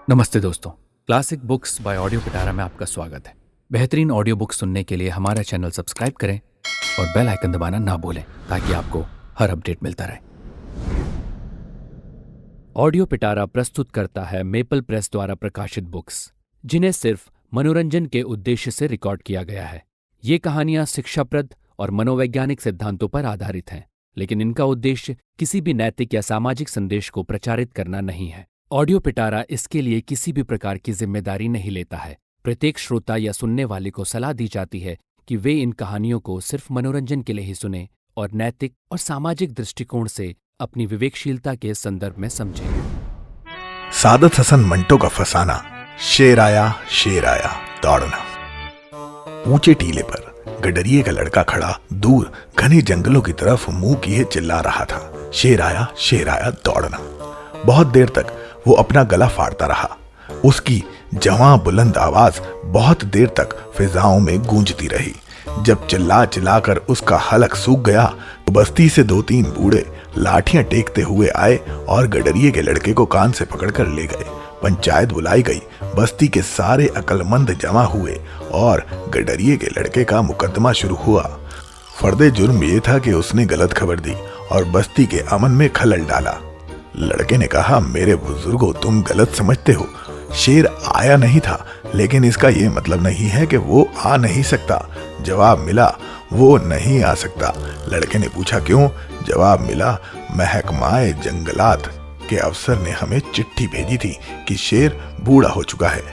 नमस्ते दोस्तों। Classic books bye audio पिटारा में आपका स्वागत है। बेहतरीन ऑडियो बुक सुनने के लिए हमारा चैनल सब्सक्राइब करें और बेल आइकन दबाना ना भूलें ताकि आपको हर अपडेट मिलता रहे। ऑडियो पिटारा प्रस्तुत करता है मेपल प्रेस द्वारा प्रकाशित बुक्स, जिन्हें सिर्फ मनोरंजन के उद्देश्य से रिकॉर्ड किया गया है। ये कहानियां शिक्षाप्रद और मनोवैज्ञानिक सिद्धांतों पर आधारित हैं, लेकिन इनका उद्देश्य किसी भी नैतिक या सामाजिक संदेश को प्रचारित करना नहीं है। ऑडियो पिटारा इसके लिए किसी भी प्रकार की जिम्मेदारी नहीं लेता है। प्रत्येक श्रोता या सुनने वाले को सलाह दी जाती है कि वे इन कहानियों को सिर्फ मनोरंजन के लिए ही सुने और नैतिक और सामाजिक दृष्टिकोण से अपनी विवेकशीलता के संदर्भ में समझें। सादत हसन मंटो का फसाना। शेर आया दौड़ना। ऊंचे टीले पर गडरिए का लड़का खड़ा दूर घने जंगलों की तरफ मुंह किए चिल्ला रहा था। शेर आया दौड़ना। बहुत देर तक वो अपना गला फाड़ता रहा। उसकी जवां बुलंद आवाज बहुत देर तक फिजाओं में गूंजती रही। जब चिल्ला चिल्लाकर उसका हलक सूख गया तो बस्ती से 2-3 बूढ़े लाठियां टेकते हुए आए और गडरिए के लड़के को कान से पकड़कर ले गए। पंचायत बुलाई गई। बस्ती के सारे अक्लमंद जमा हुए और गडरिए के लड़के का मुकदमा शुरू हुआ। फर्दे जुर्म ये था कि उसने गलत खबर दी और बस्ती के अमन में खलल डाला। लड़के ने कहा, मेरे बुजुर्गों, तुम गलत समझते हो। शेर आया नहीं था, लेकिन इसका ये मतलब नहीं है कि वो आ नहीं सकता। जवाब मिला, वो नहीं आ सकता। लड़के ने पूछा, क्यों? जवाब मिला, महकमाए जंगलात के अफसर ने हमें चिट्ठी भेजी थी कि शेर बूढ़ा हो चुका है।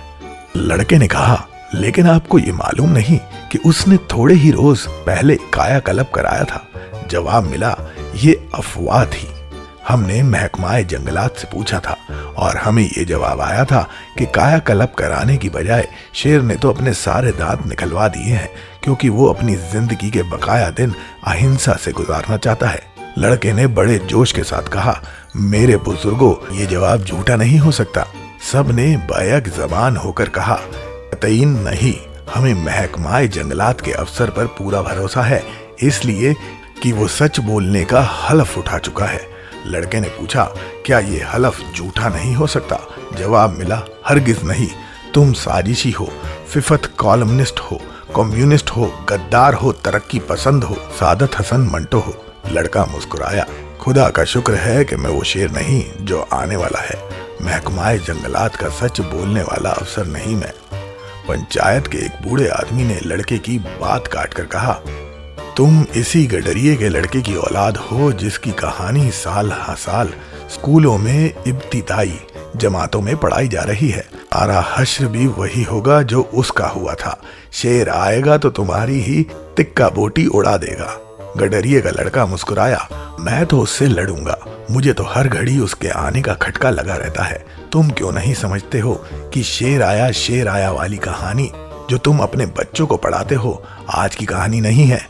लड़के ने कहा, लेकिन आपको ये मालूम नहीं कि उसने थोड़े ही रोज पहले कायाकल्प कराया था। जवाब मिला, ये अफवाह थी। हमने महकमाए जंगलात से पूछा था और हमें ये जवाब आया था कि कायाकल्प कराने की बजाय शेर ने तो अपने सारे दांत निकलवा दिए हैं, क्योंकि वो अपनी जिंदगी के बकाया दिन अहिंसा से गुजारना चाहता है। लड़के ने बड़े जोश के साथ कहा, मेरे बुजुर्गों, ये जवाब झूठा नहीं हो सकता। सब ने बैक जबान होकर कहा, कतईन नहीं, हमें महकमाए जंगलात के अफसर पर पूरा भरोसा है, इसलिए कि वो सच बोलने का हलफ उठा चुका है। लड़के ने पूछा, क्या ये हलफ झूठा नहीं हो सकता? जवाब मिला, हरगिज नहीं। तुम साजिशी हो, फिफत कॉलमनिस्ट हो, कम्युनिस्ट हो, गद्दार हो, तरक्की पसंद हो, सादत हसन मंटो हो। लड़का मुस्कुराया, खुदा का शुक्र है कि मैं वो शेर नहीं जो आने वाला है। महकमाए जंगलात का सच बोलने वाला अफसर नहीं मैं। पंचायत के एक बूढ़े आदमी ने लड़के की बात काटकर कहा, तुम इसी गडरिए के लड़के की औलाद हो जिसकी कहानी साल हर साल स्कूलों में इब्तिदाई जमातों में पढ़ाई जा रही है। तारा हश्र भी वही होगा जो उसका हुआ था। शेर आएगा तो तुम्हारी ही तिक्का बोटी उड़ा देगा। गडरिए का लड़का मुस्कुराया, मैं तो उससे लड़ूंगा। मुझे तो हर घड़ी उसके आने का खटका लगा रहता है। तुम क्यों नहीं समझते हो कि शेर आया वाली कहानी जो तुम अपने बच्चों को पढ़ाते हो आज की कहानी नहीं है।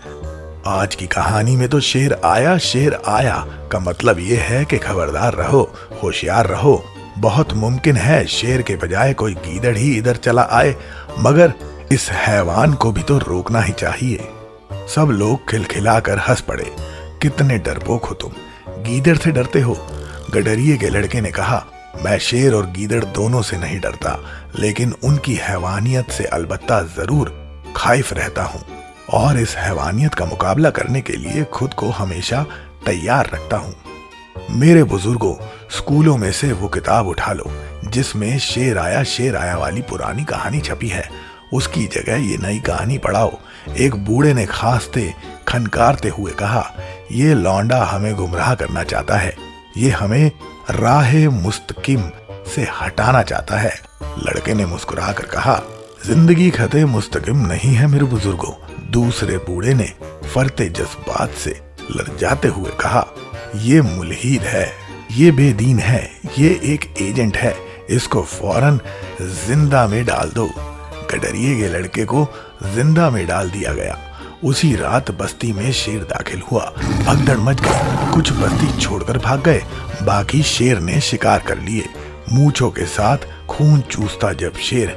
आज की कहानी में तो शेर आया का मतलब ये है कि खबरदार रहो, होशियार रहो। बहुत मुमकिन है शेर के बजाय कोई गीदड़ ही इधर चला आए, मगर इस हैवान को भी तो रोकना ही चाहिए। सब लोग खिलखिलाकर हंस पड़े। कितने डरपोक हो तुम, गीदड़ से डरते हो? गडरिए के लड़के ने कहा, मैं शेर और गीदड़ दोनों से नहीं डरता, लेकिन उनकी हैवानियत से अलबत्ता जरूर खाइफ रहता हूँ और इस हैवानियत का मुकाबला करने के लिए खुद को हमेशा तैयार रखता हूँ। मेरे बुजुर्गों, स्कूलों में से वो किताब उठा लो जिसमें शेर आया वाली पुरानी कहानी छपी है। उसकी जगह ये नई कहानी पढ़ाओ। एक बूढ़े ने खांसते खनकारते हुए कहा, ये लौंडा हमें गुमराह करना चाहता है, ये हमें राहे मुस्तकिम से हटाना चाहता है। लड़के ने मुस्कुरा कर कहा, जिंदगी खते मुस्तकिम नहीं है मेरे बुजुर्गों। दूसरे बूढ़े ने फरते जज्बात से ललचाते हुए कहा, ये मुल्हिद है, ये बेदीन है, ये एक एजेंट है, इसको फौरन जिंदा में डाल दो। गडरिए के लड़के को जिंदा में डाल दिया गया। उसी रात बस्ती में शेर दाखिल हुआ। भगदड़ मच गई। कुछ बस्ती छोड़कर भाग गए, बाकी शेर ने शिकार कर लिए। मूंछों के साथ खून चूसता जब शेर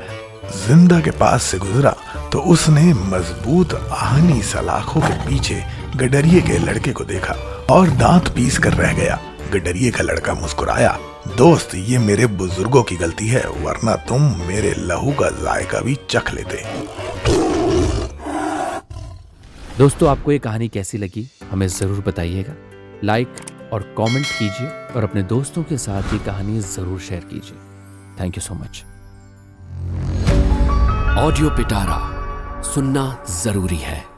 जिंदा के पास से गुजरा तो उसने मजबूत आहनी सलाखों के पीछे गडरिए के लड़के को देखा और दांत पीस कर रह गया। गडरिए का लड़का मुस्कुराया, दोस्त ये मेरे बुजुर्गों की गलती है, वरना तुम मेरे लहू का जायका भी चख लेते। दोस्तों, आपको ये कहानी कैसी लगी हमें ज़रूर बताइएगा। लाइक और कमेंट कीजिए और अपने दोस्तों के साथ ये कहानी ज़रूर शेयर कीजिए। Thank you so much. Audio पिटारा सुनना जरूरी है।